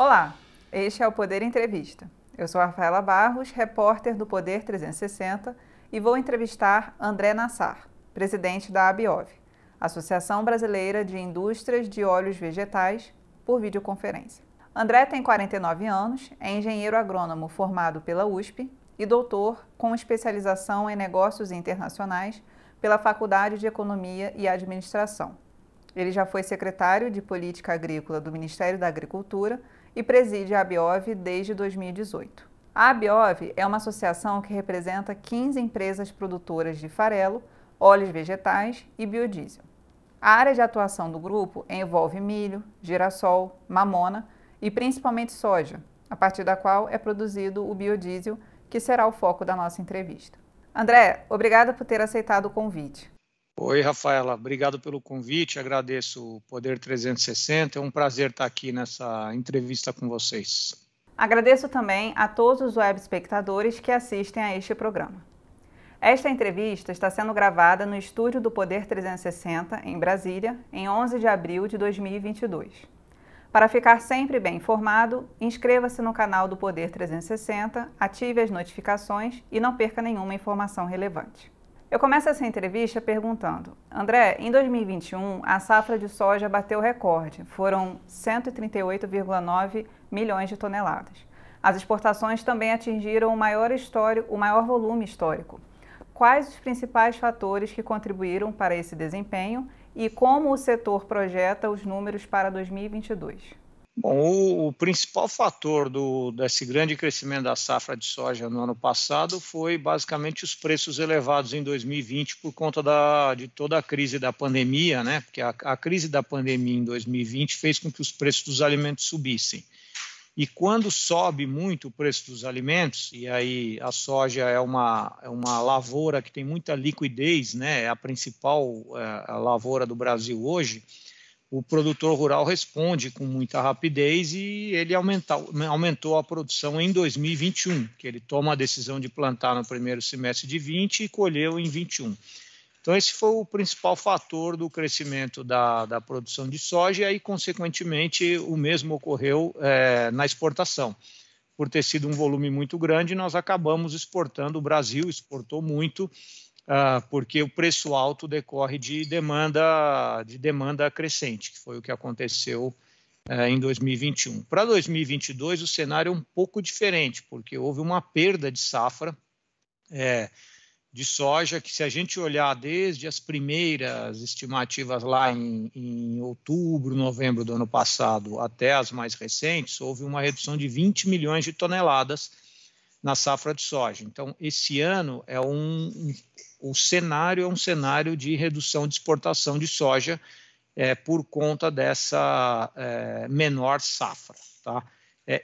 Olá, este é o Poder Entrevista. Eu sou Rafaela Barros, repórter do Poder 360 e vou entrevistar André Nassar, presidente da ABIOV, Associação Brasileira de Indústrias de Óleos Vegetais, por videoconferência. André tem 49 anos, é engenheiro agrônomo formado pela USP e doutor com especialização em negócios internacionais pela Faculdade de Economia e Administração. Ele já foi secretário de Política Agrícola do Ministério da Agricultura e preside a ABIOV desde 2018. A ABIOV é uma associação que representa 15 empresas produtoras de farelo, óleos vegetais e biodiesel. A área de atuação do grupo envolve milho, girassol, mamona e principalmente soja, a partir da qual é produzido o biodiesel, que será o foco da nossa entrevista. André, obrigada por ter aceitado o convite. Oi, Rafaela, obrigado pelo convite, agradeço o Poder 360, é um prazer estar aqui nessa entrevista com vocês. Agradeço também a todos os web espectadores que assistem a este programa. Esta entrevista está sendo gravada no estúdio do Poder 360, em Brasília, em 11 de abril de 2022. Para ficar sempre bem informado, inscreva-se no canal do Poder 360, ative as notificações e não perca nenhuma informação relevante. Eu começo essa entrevista perguntando, André, em 2021 a safra de soja bateu recorde, foram 138,9 milhões de toneladas. As exportações também atingiram o maior volume histórico. Quais os principais fatores que contribuíram para esse desempenho e como o setor projeta os números para 2022? Bom, o principal fator desse grande crescimento da safra de soja no ano passado foi basicamente os preços elevados em 2020 por conta de toda a crise da pandemia, né? Porque a crise da pandemia em 2020 fez com que os preços dos alimentos subissem. E quando sobe muito o preço dos alimentos, e aí a soja é uma lavoura que tem muita liquidez, né? É a principal a lavoura do Brasil hoje, o produtor rural responde com muita rapidez e ele aumentou a produção em 2021, que ele toma a decisão de plantar no primeiro semestre de 20 e colheu em 21. Então esse foi o principal fator do crescimento da produção de soja e aí, consequentemente, o mesmo ocorreu na exportação. Por ter sido um volume muito grande, nós acabamos exportando, o Brasil exportou muito, porque o preço alto decorre de demanda crescente, que foi o que aconteceu em 2021. Para 2022, o cenário é um pouco diferente, porque houve uma perda de safra de soja, que se a gente olhar desde as primeiras estimativas lá em outubro, novembro do ano passado, até as mais recentes, houve uma redução de 20 milhões de toneladas na safra de soja. Então, esse ano o cenário é um cenário de redução de exportação de soja por conta dessa menor safra, tá?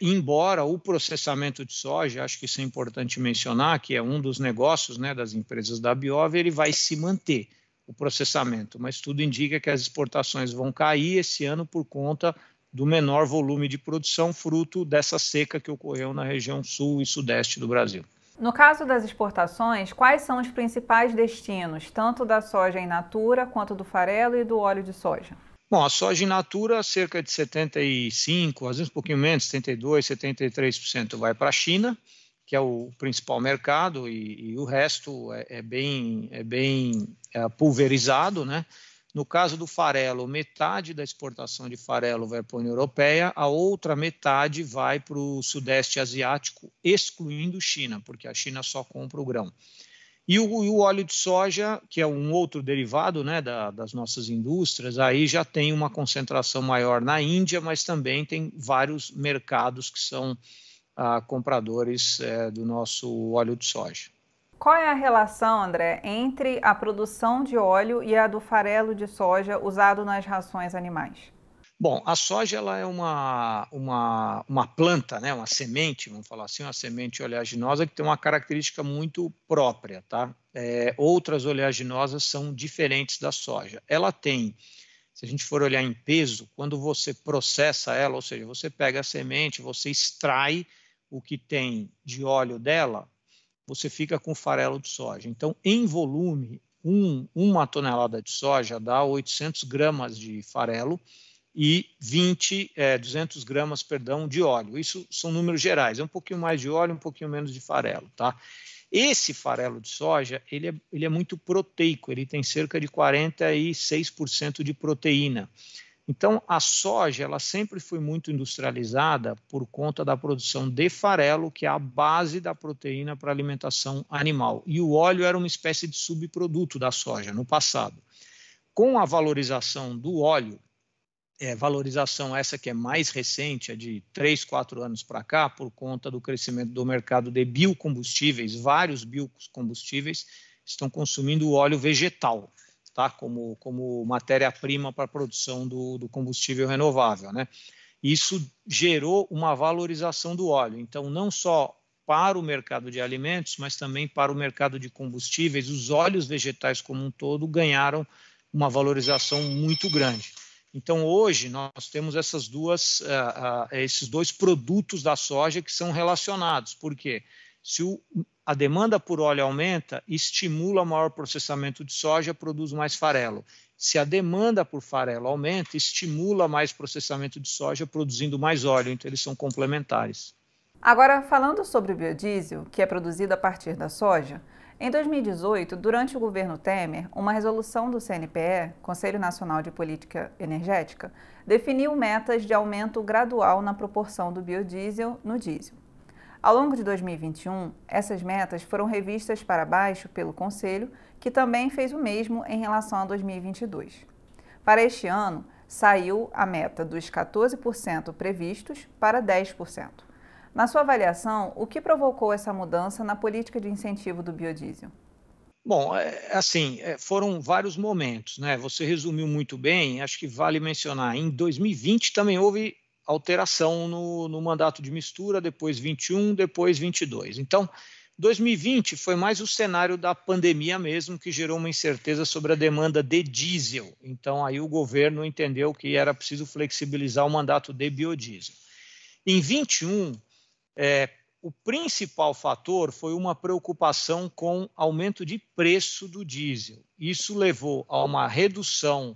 Embora o processamento de soja, acho que isso é importante mencionar, que é um dos negócios, né, das empresas da ABIOV, ele vai se manter, o processamento, mas tudo indica que as exportações vão cair esse ano por conta do menor volume de produção, fruto dessa seca que ocorreu na região sul e sudeste do Brasil. No caso das exportações, quais são os principais destinos, tanto da soja in natura quanto do farelo e do óleo de soja? Bom, a soja in natura, cerca de 75%, às vezes um pouquinho menos, 72%, 73% vai para a China, que é o principal mercado, e o resto é bem pulverizado, né? No caso do farelo, metade da exportação de farelo vai para a União Europeia, a outra metade vai para o Sudeste Asiático, excluindo China, porque a China só compra o grão. E o óleo de soja, que é um outro derivado, né, das nossas indústrias, aí já tem uma concentração maior na Índia, mas também tem vários mercados que são compradores do nosso óleo de soja. Qual é a relação, André, entre a produção de óleo e a do farelo de soja usado nas rações animais? Bom, a soja ela é uma planta, né, uma semente, vamos falar assim, uma semente oleaginosa que tem uma característica muito própria, tá? Outras oleaginosas são diferentes da soja. Ela tem, se a gente for olhar em peso, quando você processa ela, ou seja, você pega a semente, você extrai o que tem de óleo dela, você fica com farelo de soja. Então, em volume, uma tonelada de soja dá 800 gramas de farelo, e 200 gramas, perdão, de óleo. Isso são números gerais, é um pouquinho mais de óleo, um pouquinho menos de farelo, tá? Esse farelo de soja, ele é muito proteico, ele tem cerca de 46% de proteína. Então, a soja, ela sempre foi muito industrializada por conta da produção de farelo, que é a base da proteína para alimentação animal. E o óleo era uma espécie de subproduto da soja no passado. Com a valorização do óleo, valorização essa que é mais recente, é de 3, 4 anos para cá, por conta do crescimento do mercado de biocombustíveis, vários biocombustíveis estão consumindo o óleo vegetal, tá? Como matéria-prima para a produção do combustível renovável, né? Isso gerou uma valorização do óleo. Então, não só para o mercado de alimentos, mas também para o mercado de combustíveis, os óleos vegetais como um todo ganharam uma valorização muito grande. Então, hoje, nós temos esses dois produtos da soja que são relacionados. Por quê? Se a demanda por óleo aumenta, estimula maior processamento de soja, produz mais farelo. Se a demanda por farelo aumenta, estimula mais processamento de soja, produzindo mais óleo. Então, eles são complementares. Agora, falando sobre o biodiesel, que é produzido a partir da soja, em 2018, durante o governo Temer, uma resolução do CNPE, Conselho Nacional de Política Energética, definiu metas de aumento gradual na proporção do biodiesel no diesel. Ao longo de 2021, essas metas foram revistas para baixo pelo Conselho, que também fez o mesmo em relação a 2022. Para este ano, saiu a meta dos 14% previstos para 10%. Na sua avaliação, o que provocou essa mudança na política de incentivo do biodiesel? Bom, foram vários momentos, né? Você resumiu muito bem, acho que vale mencionar. Em 2020 também houve alteração no mandato de mistura, depois 21, depois 22. Então, 2020 foi mais o cenário da pandemia mesmo, que gerou uma incerteza sobre a demanda de diesel. Então, aí o governo entendeu que era preciso flexibilizar o mandato de biodiesel. Em 21, o principal fator foi uma preocupação com aumento de preço do diesel. Isso levou a uma redução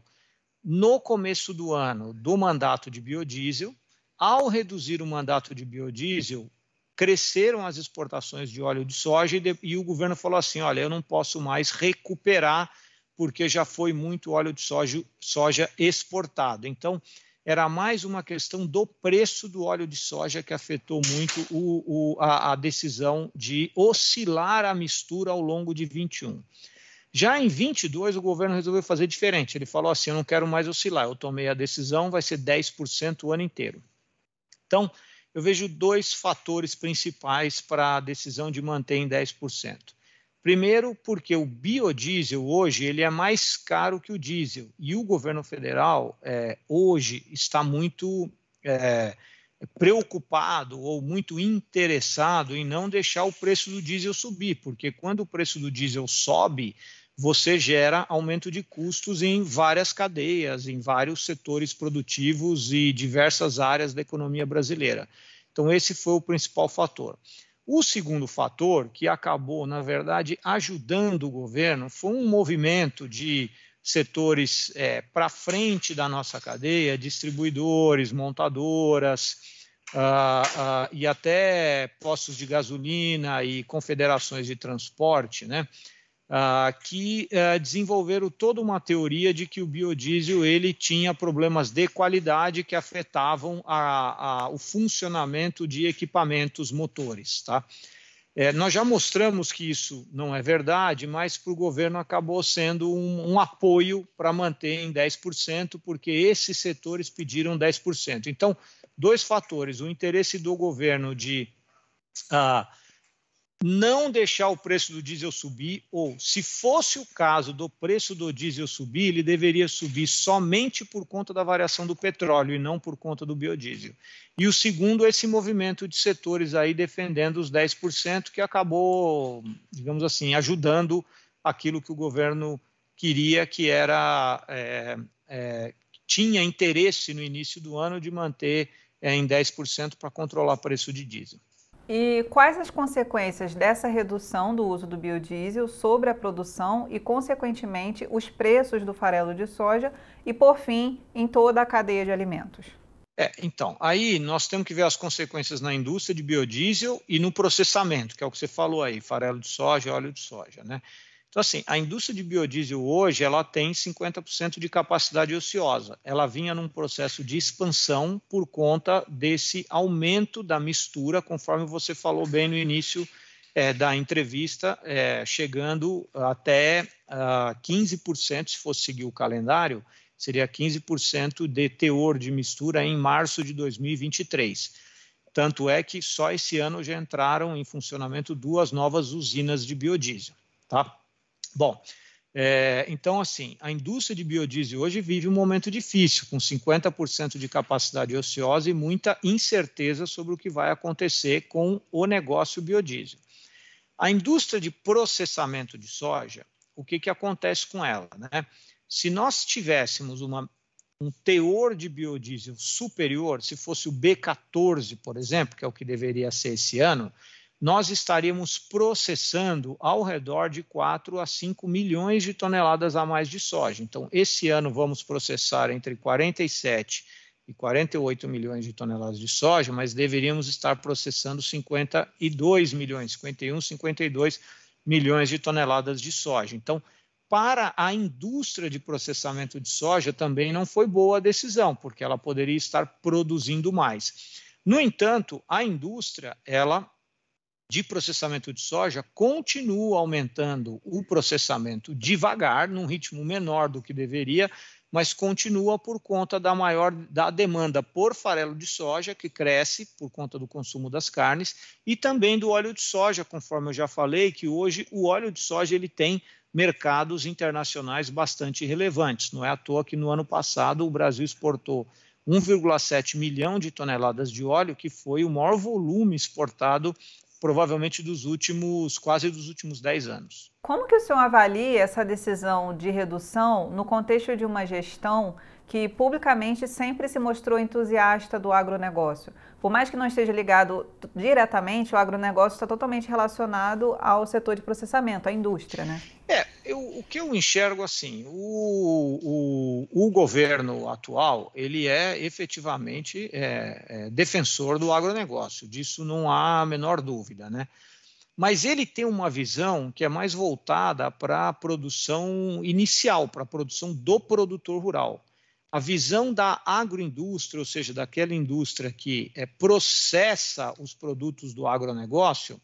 no começo do ano do mandato de biodiesel. Ao reduzir o mandato de biodiesel, cresceram as exportações de óleo de soja e o governo falou assim, olha, eu não posso mais recuperar porque já foi muito óleo de soja exportado. Então, era mais uma questão do preço do óleo de soja que afetou muito a decisão de oscilar a mistura ao longo de 21. Já em 22, o governo resolveu fazer diferente. Ele falou assim, eu não quero mais oscilar, eu tomei a decisão, vai ser 10% o ano inteiro. Então, eu vejo dois fatores principais para a decisão de manter em 10%. Primeiro, porque o biodiesel hoje ele é mais caro que o diesel e o governo federal hoje está muito preocupado ou muito interessado em não deixar o preço do diesel subir, porque quando o preço do diesel sobe, você gera aumento de custos em várias cadeias, em vários setores produtivos e diversas áreas da economia brasileira. Então, esse foi o principal fator. O segundo fator, que acabou, na verdade, ajudando o governo, foi um movimento de setores para frente da nossa cadeia, distribuidores, montadoras e até postos de gasolina e confederações de transporte, né? Que desenvolveram toda uma teoria de que o biodiesel ele tinha problemas de qualidade que afetavam o funcionamento de equipamentos motores. Tá? Nós já mostramos que isso não é verdade, mas para o governo acabou sendo um apoio para manter em 10%, porque esses setores pediram 10%. Então, dois fatores, o interesse do governo de não deixar o preço do diesel subir, ou se fosse o caso do preço do diesel subir, ele deveria subir somente por conta da variação do petróleo e não por conta do biodiesel. E o segundo, esse movimento de setores aí defendendo os 10%, que acabou, digamos assim, ajudando aquilo que o governo queria, que era tinha interesse no início do ano de manter em 10% para controlar o preço de diesel. E quais as consequências dessa redução do uso do biodiesel sobre a produção e, consequentemente, os preços do farelo de soja e, por fim, em toda a cadeia de alimentos? Então, aí nós temos que ver as consequências na indústria de biodiesel e no processamento, que é o que você falou aí, farelo de soja, óleo de soja, né? Então, assim, a indústria de biodiesel hoje, ela tem 50% de capacidade ociosa. Ela vinha num processo de expansão por conta desse aumento da mistura, conforme você falou bem no início da entrevista, chegando até 15%, se fosse seguir o calendário, seria 15% de teor de mistura em março de 2023. Tanto é que só esse ano já entraram em funcionamento 2 novas usinas de biodiesel, tá? Bom, então, assim, a indústria de biodiesel hoje vive um momento difícil, com 50% de capacidade ociosa e muita incerteza sobre o que vai acontecer com o negócio biodiesel. A indústria de processamento de soja, o que acontece com ela, né? Se nós tivéssemos um teor de biodiesel superior, se fosse o B14, por exemplo, que é o que deveria ser esse ano, nós estaríamos processando ao redor de 4 a 5 milhões de toneladas a mais de soja. Então, esse ano vamos processar entre 47 e 48 milhões de toneladas de soja, mas deveríamos estar processando 52 milhões, 51, 52 milhões de toneladas de soja. Então, para a indústria de processamento de soja também não foi boa a decisão, porque ela poderia estar produzindo mais. No entanto, a indústria, de processamento de soja, continua aumentando o processamento devagar, num ritmo menor do que deveria, mas continua por conta da demanda por farelo de soja, que cresce por conta do consumo das carnes, e também do óleo de soja, conforme eu já falei, que hoje o óleo de soja ele tem mercados internacionais bastante relevantes. Não é à toa que no ano passado o Brasil exportou 1,7 milhão de toneladas de óleo, que foi o maior volume exportado provavelmente quase dos últimos 10 anos. Como que o senhor avalia essa decisão de redução no contexto de uma gestão que publicamente sempre se mostrou entusiasta do agronegócio? Por mais que não esteja ligado diretamente, o agronegócio está totalmente relacionado ao setor de processamento, à indústria, né? O que eu enxergo assim, o governo atual, ele é efetivamente defensor do agronegócio, disso não há a menor dúvida, né? Mas ele tem uma visão que é mais voltada para a produção inicial, para a produção do produtor rural. A visão da agroindústria, ou seja, daquela indústria que processa os produtos do agronegócio,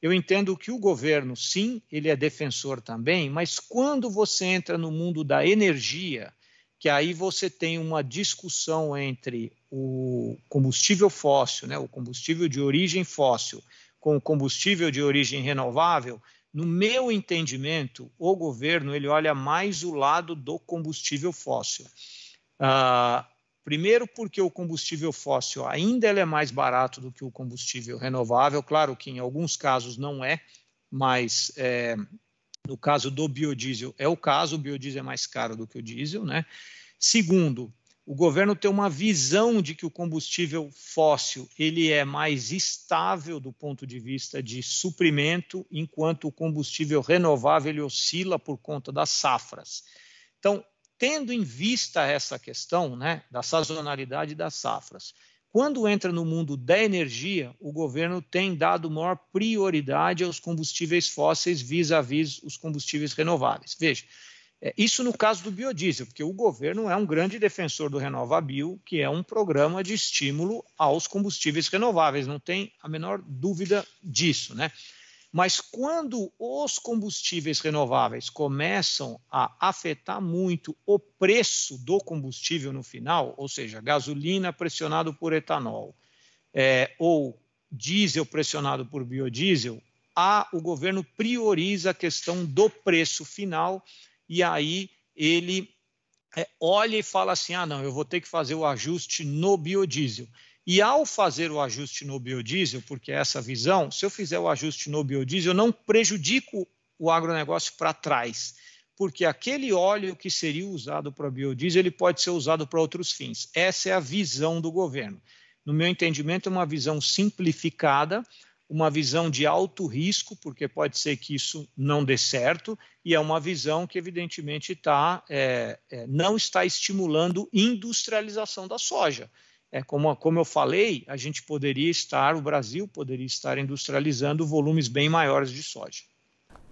eu entendo que o governo, sim, ele é defensor também, mas quando você entra no mundo da energia, que aí você tem uma discussão entre o combustível fóssil, né, o combustível de origem fóssil, com o combustível de origem renovável, no meu entendimento, o governo ele olha mais o lado do combustível fóssil. Primeiro porque o combustível fóssil ainda é mais barato do que o combustível renovável, claro que em alguns casos não é, mas no caso do biodiesel é o caso, o biodiesel é mais caro do que o diesel, né? Segundo, o governo tem uma visão de que o combustível fóssil ele é mais estável do ponto de vista de suprimento, enquanto o combustível renovável ele oscila por conta das safras. Então, tendo em vista essa questão, né, da sazonalidade das safras, quando entra no mundo da energia, o governo tem dado maior prioridade aos combustíveis fósseis vis-à-vis os combustíveis renováveis. Veja, isso no caso do biodiesel, porque o governo é um grande defensor do RenovaBio, que é um programa de estímulo aos combustíveis renováveis, não tem a menor dúvida disso, né? Mas quando os combustíveis renováveis começam a afetar muito o preço do combustível no final, ou seja, gasolina pressionado por etanol, ou diesel pressionado por biodiesel, o governo prioriza a questão do preço final e aí ele olha e fala assim, não, eu vou ter que fazer o ajuste no biodiesel. E ao fazer o ajuste no biodiesel, porque é essa visão, se eu fizer o ajuste no biodiesel, eu não prejudico o agronegócio para trás, porque aquele óleo que seria usado para biodiesel, ele pode ser usado para outros fins. Essa é a visão do governo. No meu entendimento, é uma visão simplificada, uma visão de alto risco, porque pode ser que isso não dê certo, e é uma visão que, evidentemente, não está estimulando industrialização da soja. Como eu falei, o Brasil poderia estar industrializando volumes bem maiores de soja.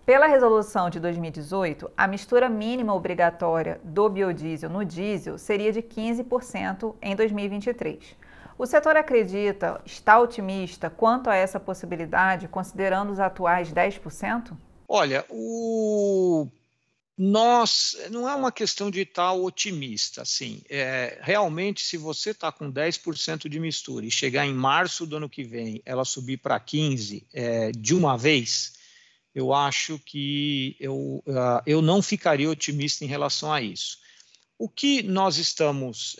Pela resolução de 2018, a mistura mínima obrigatória do biodiesel no diesel seria de 15% em 2023. O setor está otimista quanto a essa possibilidade, considerando os atuais 10%? Olha, não é uma questão de estar otimista, assim. Realmente, se você está com 10% de mistura e chegar em março do ano que vem, ela subir para 15% de uma vez, eu acho que eu não ficaria otimista em relação a isso. O que nós estamos...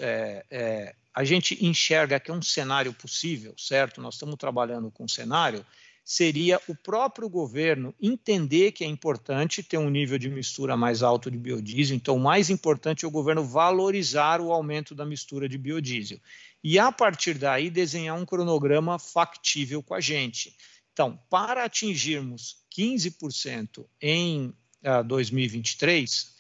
a gente enxerga que é um cenário possível, certo? Nós estamos trabalhando com um cenário, seria o próprio governo entender que é importante ter um nível de mistura mais alto de biodiesel. Então, o mais importante é o governo valorizar o aumento da mistura de biodiesel. E, a partir daí, desenhar um cronograma factível com a gente. Então, para atingirmos 15% em 2023,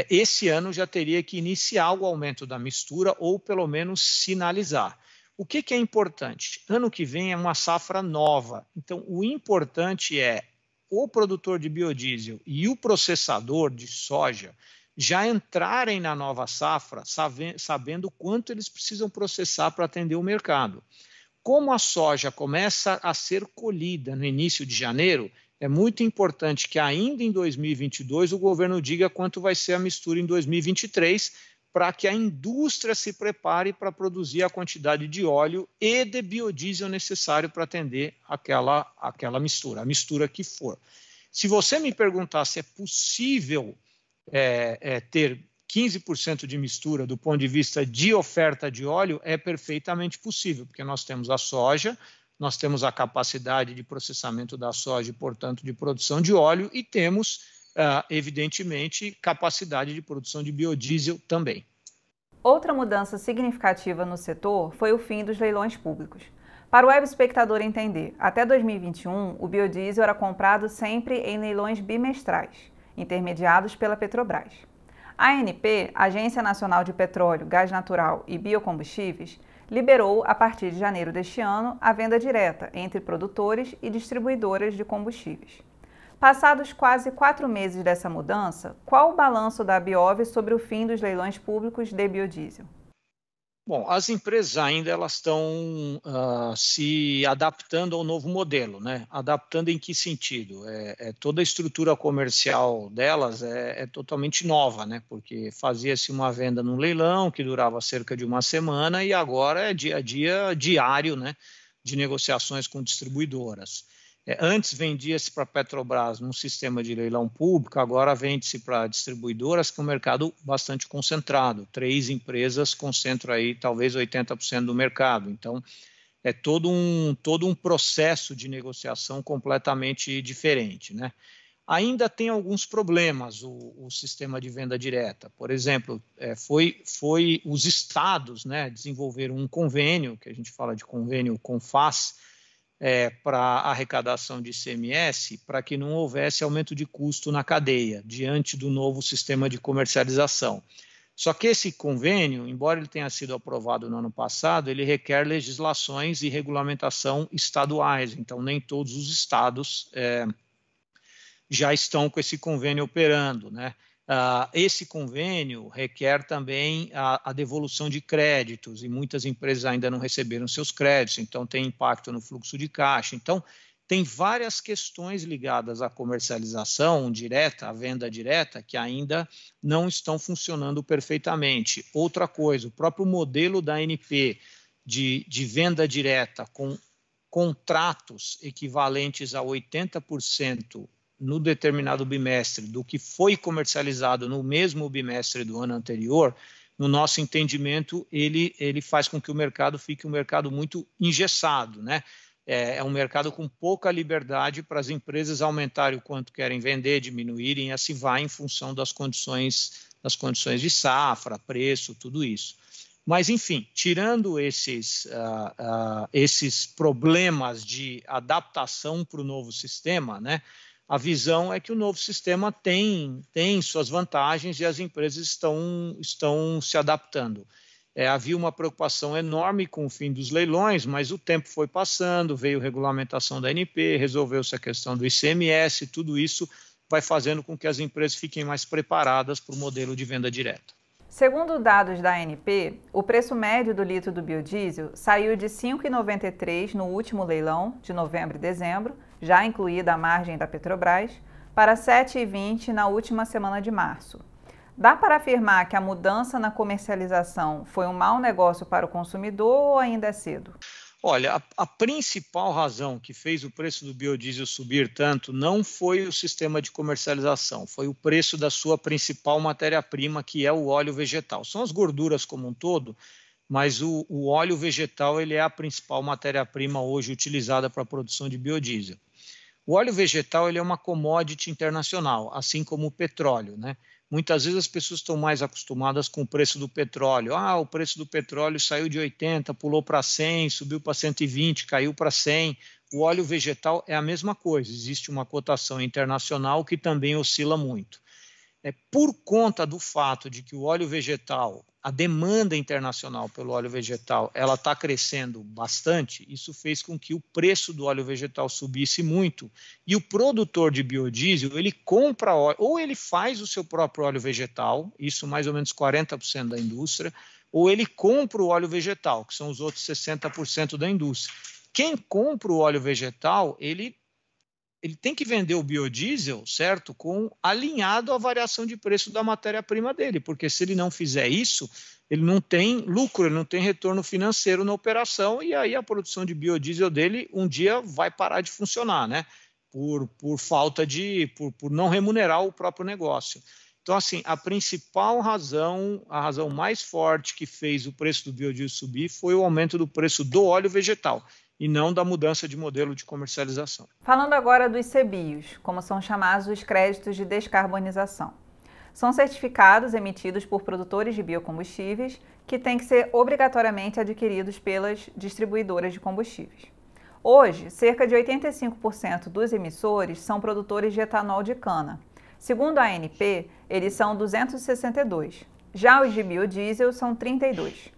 esse ano já teria que iniciar o aumento da mistura ou, pelo menos, sinalizar. O que é importante? Ano que vem é uma safra nova. Então, o importante é o produtor de biodiesel e o processador de soja já entrarem na nova safra sabendo quanto eles precisam processar para atender o mercado. Como a soja começa a ser colhida no início de janeiro, é muito importante que ainda em 2022 o governo diga quanto vai ser a mistura em 2023, para que a indústria se prepare para produzir a quantidade de óleo e de biodiesel necessário para atender aquela mistura, a mistura que for. Se você me perguntar se é possível ter 15% de mistura do ponto de vista de oferta de óleo, é perfeitamente possível, porque nós temos a soja, nós temos a capacidade de processamento da soja e, portanto, de produção de óleo, e temos, evidentemente, capacidade de produção de biodiesel também. Outra mudança significativa no setor foi o fim dos leilões públicos. Para o web espectador entender, até 2021, o biodiesel era comprado sempre em leilões bimestrais, intermediados pela Petrobras. A ANP, Agência Nacional de Petróleo, Gás Natural e Biocombustíveis, liberou, a partir de janeiro deste ano, a venda direta entre produtores e distribuidoras de combustíveis. Passados quase 4 meses dessa mudança, qual o balanço da Abiov sobre o fim dos leilões públicos de biodiesel? Bom, as empresas ainda estão se adaptando ao novo modelo, né? Adaptando em que sentido? Toda a estrutura comercial delas é totalmente nova, né? Porque fazia-se uma venda no leilão que durava cerca de uma semana e agora é dia a dia diário, né? De negociações com distribuidoras. Antes vendia-se para a Petrobras num sistema de leilão público, agora vende-se para distribuidoras, que é um mercado bastante concentrado. 3 empresas concentram aí talvez 80% do mercado. Então, é todo um processo de negociação completamente diferente, né? Ainda tem alguns problemas o sistema de venda direta. Por exemplo, foi os estados, né, desenvolveram um convênio, que a gente fala de convênio CONFAS, para arrecadação de ICMS, para que não houvesse aumento de custo na cadeia, diante do novo sistema de comercialização. Só que esse convênio, embora ele tenha sido aprovado no ano passado, ele requer legislações e regulamentação estaduais, então nem todos os estados já estão com esse convênio operando, né? Esse convênio requer também a devolução de créditos e muitas empresas ainda não receberam seus créditos, então tem impacto no fluxo de caixa. Então, tem várias questões ligadas à comercialização direta, à venda direta, que ainda não estão funcionando perfeitamente. Outra coisa, o próprio modelo da ANP de venda direta com contratos equivalentes a 80% no determinado bimestre do que foi comercializado no mesmo bimestre do ano anterior, no nosso entendimento, ele faz com que o mercado fique um mercado muito engessado, né? É um mercado com pouca liberdade para as empresas aumentarem o quanto querem vender, diminuírem, e assim vai em função das condições de safra, preço, tudo isso. Mas, enfim, tirando esses problemas de adaptação para o novo sistema, né, a visão é que o novo sistema tem suas vantagens e as empresas estão se adaptando. Havia uma preocupação enorme com o fim dos leilões, mas o tempo foi passando, veio regulamentação da ANP, resolveu-se a questão do ICMS, tudo isso vai fazendo com que as empresas fiquem mais preparadas para o modelo de venda direta. Segundo dados da ANP, o preço médio do litro do biodiesel saiu de R$ 5,93 no último leilão, de novembro e dezembro, já incluída a margem da Petrobras, para R$ 7,20 na última semana de março. Dá para afirmar que a mudança na comercialização foi um mau negócio para o consumidor ou ainda é cedo? Olha, a principal razão que fez o preço do biodiesel subir tanto não foi o sistema de comercialização, foi o preço da sua principal matéria-prima, que é o óleo vegetal. São as gorduras como um todo, mas o óleo vegetal ele é a principal matéria-prima hoje utilizada para a produção de biodiesel. O óleo vegetal ele é uma commodity internacional, assim como o petróleo, né? Muitas vezes as pessoas estão mais acostumadas com o preço do petróleo. O preço do petróleo saiu de 80, pulou para 100, subiu para 120, caiu para 100. O óleo vegetal é a mesma coisa, existe uma cotação internacional que também oscila muito. Por conta do fato de que o óleo vegetal, a demanda internacional pelo óleo vegetal, ela está crescendo bastante, isso fez com que o preço do óleo vegetal subisse muito. E o produtor de biodiesel, ele compra óleo, ou ele faz o seu próprio óleo vegetal, isso mais ou menos 40% da indústria, ou ele compra o óleo vegetal, que são os outros 60% da indústria. Quem compra o óleo vegetal, ele tem que vender o biodiesel, certo? Alinhado à variação de preço da matéria-prima dele, porque se ele não fizer isso, ele não tem lucro, ele não tem retorno financeiro na operação, e aí a produção de biodiesel dele um dia vai parar de funcionar, né? Por não remunerar o próprio negócio. Então, assim, a principal razão, a razão mais forte que fez o preço do biodiesel subir foi o aumento do preço do óleo vegetal, e não da mudança de modelo de comercialização. Falando agora dos CBIOs, como são chamados os créditos de descarbonização. São certificados emitidos por produtores de biocombustíveis que têm que ser obrigatoriamente adquiridos pelas distribuidoras de combustíveis. Hoje, cerca de 85% dos emissores são produtores de etanol de cana. Segundo a ANP, eles são 262. Já os de biodiesel são 32.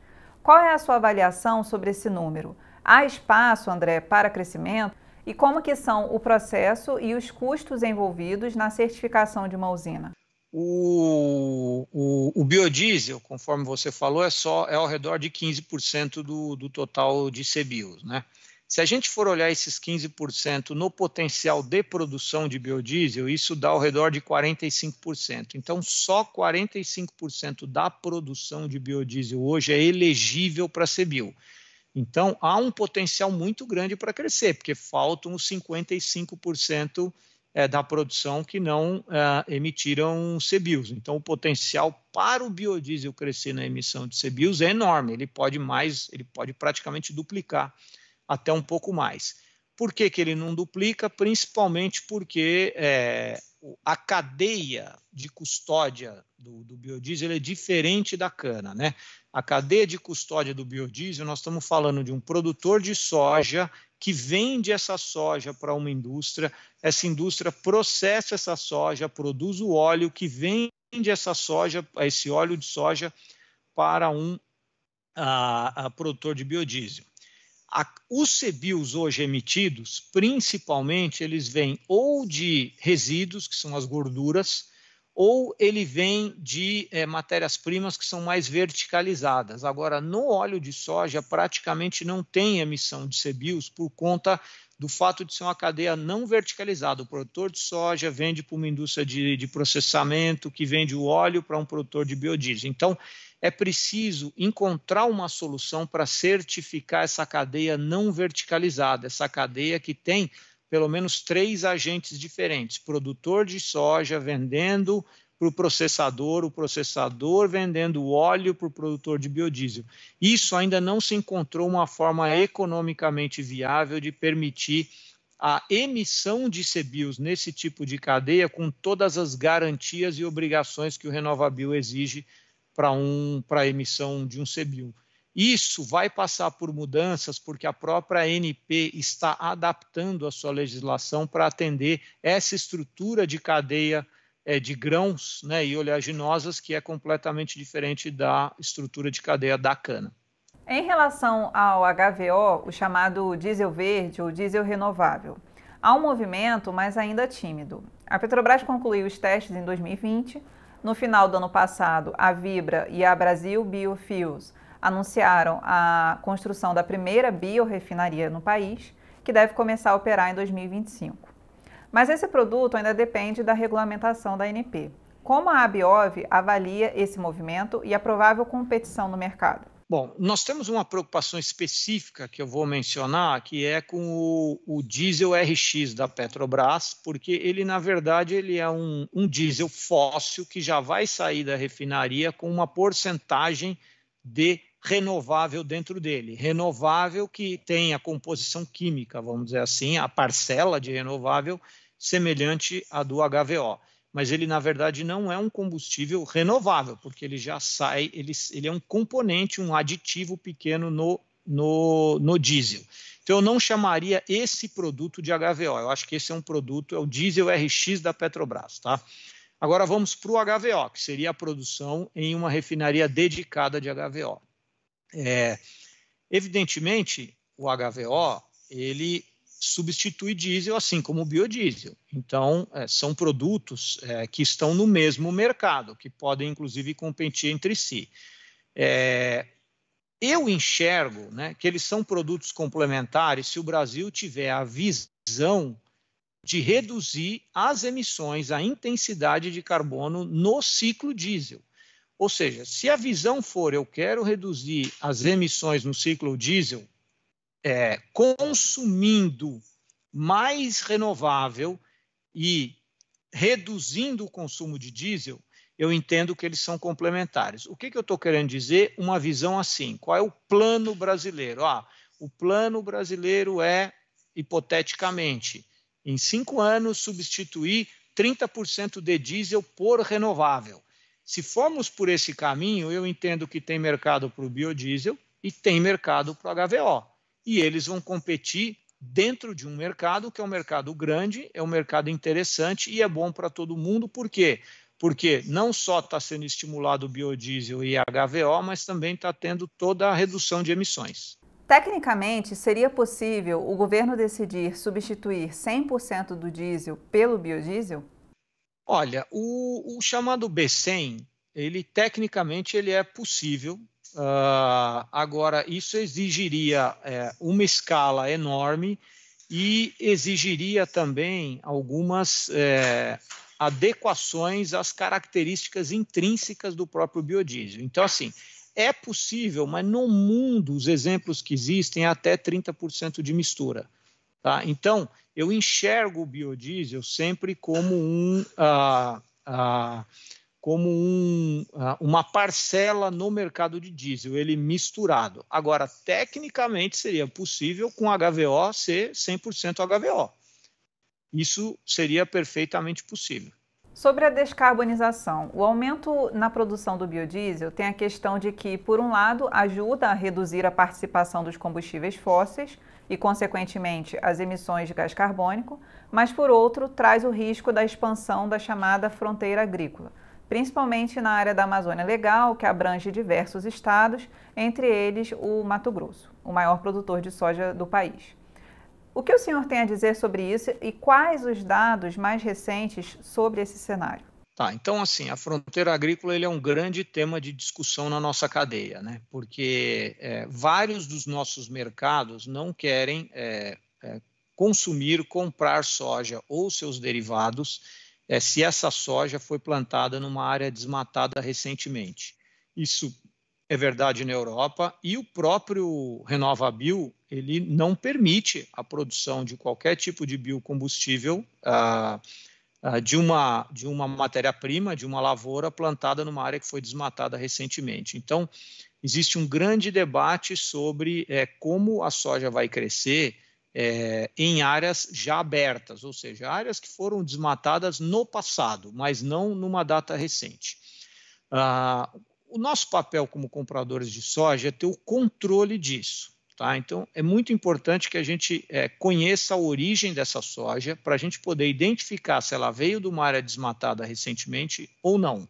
Qual é a sua avaliação sobre esse número? Há espaço, André, para crescimento? E como que são o processo e os custos envolvidos na certificação de uma usina? O biodiesel, conforme você falou, é ao redor de 15% do total de CBIOs, né? Se a gente for olhar esses 15% no potencial de produção de biodiesel, isso dá ao redor de 45%. Então, só 45% da produção de biodiesel hoje é elegível para CBIO. Então, há um potencial muito grande para crescer, porque faltam os 55% da produção que não emitiram CBIOs. Então, o potencial para o biodiesel crescer na emissão de CBIOs é enorme. Ele pode praticamente duplicar até um pouco mais. Por que ele não duplica? Principalmente porque a cadeia de custódia do biodiesel é diferente da cana, né? A cadeia de custódia do biodiesel, nós estamos falando de um produtor de soja que vende essa soja para uma indústria, essa indústria processa essa soja, produz o óleo que vende essa soja, esse óleo de soja para um produtor de biodiesel. Os CBIOs hoje emitidos, principalmente, eles vêm ou de resíduos, que são as gorduras, ou ele vem de matérias-primas que são mais verticalizadas. Agora, no óleo de soja, praticamente não tem emissão de CBIOs por conta do fato de ser uma cadeia não verticalizada. O produtor de soja vende para uma indústria de processamento, que vende o óleo para um produtor de biodiesel. Então, é preciso encontrar uma solução para certificar essa cadeia não verticalizada, essa cadeia que tem pelo menos 3 agentes diferentes: produtor de soja vendendo para o processador vendendo o óleo para o produtor de biodiesel. Isso ainda não se encontrou uma forma economicamente viável de permitir a emissão de CBIOs nesse tipo de cadeia com todas as garantias e obrigações que o RenovaBio exige para a emissão de um CBIOS. Isso vai passar por mudanças porque a própria ANP está adaptando a sua legislação para atender essa estrutura de cadeia de grãos, né, e oleaginosas, que é completamente diferente da estrutura de cadeia da cana. Em relação ao HVO, o chamado diesel verde ou diesel renovável, há um movimento, mas ainda tímido. A Petrobras concluiu os testes em 2020. No final do ano passado, a Vibra e a Brasil Biofuels anunciaram a construção da primeira biorefinaria no país, que deve começar a operar em 2025. Mas esse produto ainda depende da regulamentação da ANP. Como a Abiov avalia esse movimento e a provável competição no mercado? Bom, nós temos uma preocupação específica que eu vou mencionar, que é com o diesel RX da Petrobras, porque ele, na verdade, ele é um diesel fóssil que já vai sair da refinaria com uma porcentagem de renovável dentro dele. Renovável que tem a composição química, vamos dizer assim, a parcela de renovável semelhante à do HVO. Mas ele, na verdade, não é um combustível renovável, porque ele já sai, ele é um componente, um aditivo pequeno no diesel. Então, eu não chamaria esse produto de HVO. Eu acho que esse é um produto, é o diesel RX da Petrobras, tá? Agora, vamos para o HVO, que seria a produção em uma refinaria dedicada de HVO. Evidentemente, o HVO, ele substitui diesel, assim como o biodiesel. Então, são produtos que estão no mesmo mercado, que podem, inclusive, competir entre si. Eu enxergo, né, que eles são produtos complementares se o Brasil tiver a visão de reduzir as emissões, a intensidade de carbono no ciclo diesel. Ou seja, se a visão for eu quero reduzir as emissões no ciclo diesel, consumindo mais renovável e reduzindo o consumo de diesel, eu entendo que eles são complementares. O que eu estou querendo dizer? Uma visão assim. Qual é o plano brasileiro? O plano brasileiro é, hipoteticamente, em 5 anos, substituir 30% de diesel por renovável. Se formos por esse caminho, eu entendo que tem mercado para o biodiesel e tem mercado para o HVO. E eles vão competir dentro de um mercado que é um mercado grande, é um mercado interessante e é bom para todo mundo. Por quê? Porque não só está sendo estimulado o biodiesel e HVO, mas também está tendo toda a redução de emissões. Tecnicamente, seria possível o governo decidir substituir 100% do diesel pelo biodiesel? Olha, o chamado B100, tecnicamente ele é possível. Agora, isso exigiria uma escala enorme e exigiria também algumas adequações às características intrínsecas do próprio biodiesel. Então, assim, é possível, mas no mundo os exemplos que existem é até 30% de mistura. Tá? Então, eu enxergo o biodiesel sempre como uma parcela no mercado de diesel, ele misturado. Agora, tecnicamente, seria possível com HVO ser 100% HVO. Isso seria perfeitamente possível. Sobre a descarbonização, o aumento na produção do biodiesel tem a questão de que, por um lado, ajuda a reduzir a participação dos combustíveis fósseis e, consequentemente, as emissões de gás carbônico, mas, por outro, traz o risco da expansão da chamada fronteira agrícola, principalmente na área da Amazônia Legal, que abrange diversos estados, entre eles o Mato Grosso, o maior produtor de soja do país. O que o senhor tem a dizer sobre isso e quais os dados mais recentes sobre esse cenário? Tá, então, assim, a fronteira agrícola ele é um grande tema de discussão na nossa cadeia, né? Porque vários dos nossos mercados não querem consumir, comprar soja ou seus derivados se essa soja foi plantada numa área desmatada recentemente. Isso é verdade na Europa e o próprio RenovaBio ele não permite a produção de qualquer tipo de biocombustível de uma matéria-prima, de uma lavoura plantada numa área que foi desmatada recentemente. Então, existe um grande debate sobre como a soja vai crescer em áreas já abertas, ou seja, áreas que foram desmatadas no passado, mas não numa data recente. o nosso papel como compradores de soja é ter o controle disso. Tá? Então, é muito importante que a gente conheça a origem dessa soja para a gente poder identificar se ela veio de uma área desmatada recentemente ou não.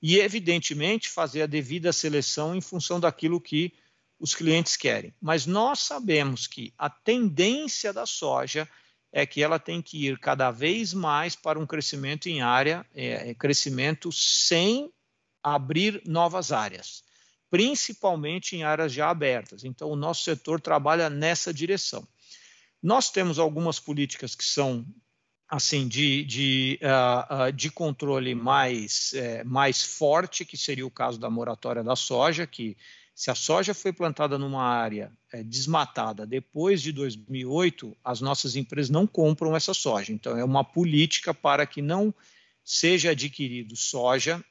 E, evidentemente, fazer a devida seleção em função daquilo que os clientes querem. Mas nós sabemos que a tendência da soja é que ela tem que ir cada vez mais para um crescimento em área, crescimento sem abrir novas áreas, principalmente em áreas já abertas. Então, o nosso setor trabalha nessa direção. Nós temos algumas políticas que são assim de controle mais forte, que seria o caso da moratória da soja, que se a soja foi plantada numa área desmatada depois de 2008, as nossas empresas não compram essa soja. Então, é uma política para que não seja adquirido soja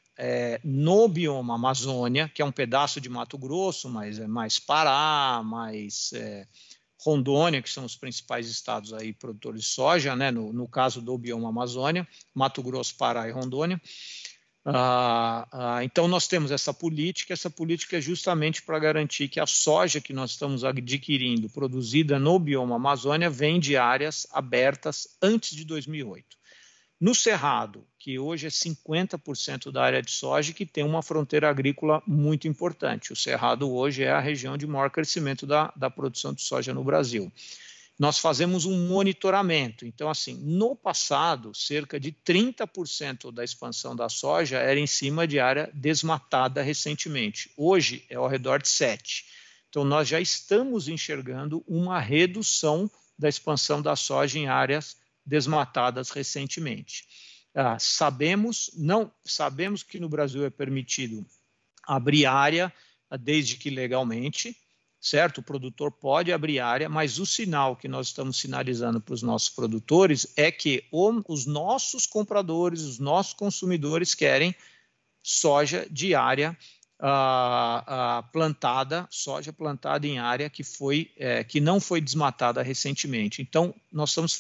no bioma Amazônia, que é um pedaço de Mato Grosso, mas é mais Pará, mais Rondônia, que são os principais estados aí produtores de soja, né? No caso do bioma Amazônia, Mato Grosso, Pará e Rondônia. Então, nós temos essa política é justamente para garantir que a soja que nós estamos adquirindo, produzida no bioma Amazônia, vem de áreas abertas antes de 2008. No Cerrado, que hoje é 50% da área de soja, que tem uma fronteira agrícola muito importante. O Cerrado hoje é a região de maior crescimento da produção de soja no Brasil. Nós fazemos um monitoramento. Então, assim, no passado, cerca de 30% da expansão da soja era em cima de área desmatada recentemente. Hoje é ao redor de 7%. Então, nós já estamos enxergando uma redução da expansão da soja em áreas desmatadas recentemente. Sabemos que no Brasil é permitido abrir área desde que legalmente, certo? O produtor pode abrir área, mas o sinal que nós estamos sinalizando para os nossos produtores é que os nossos compradores, os nossos consumidores querem soja de área soja plantada em área que não foi desmatada recentemente. Então, nós estamos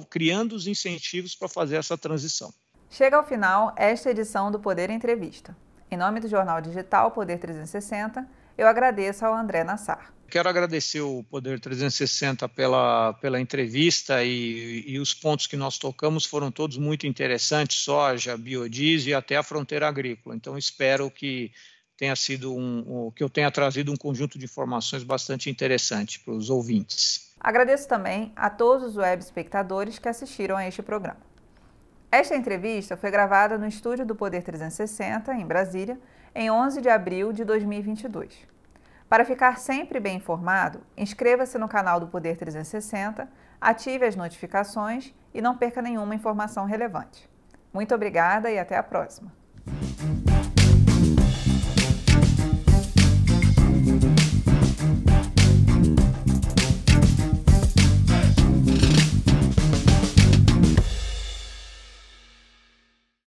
criando os incentivos para fazer essa transição. Chega ao final esta edição do Poder Entrevista. Em nome do jornal digital Poder 360, eu agradeço ao André Nassar. Quero agradecer o Poder 360 pela entrevista e os pontos que nós tocamos foram todos muito interessantes, soja, biodiesel e até a fronteira agrícola. Então, espero que eu tenha trazido um conjunto de informações bastante interessante para os ouvintes. Agradeço também a todos os web espectadores que assistiram a este programa. Esta entrevista foi gravada no estúdio do Poder 360, em Brasília, em 11 de abril de 2022. Para ficar sempre bem informado, inscreva-se no canal do Poder 360, ative as notificações e não perca nenhuma informação relevante. Muito obrigada e até a próxima!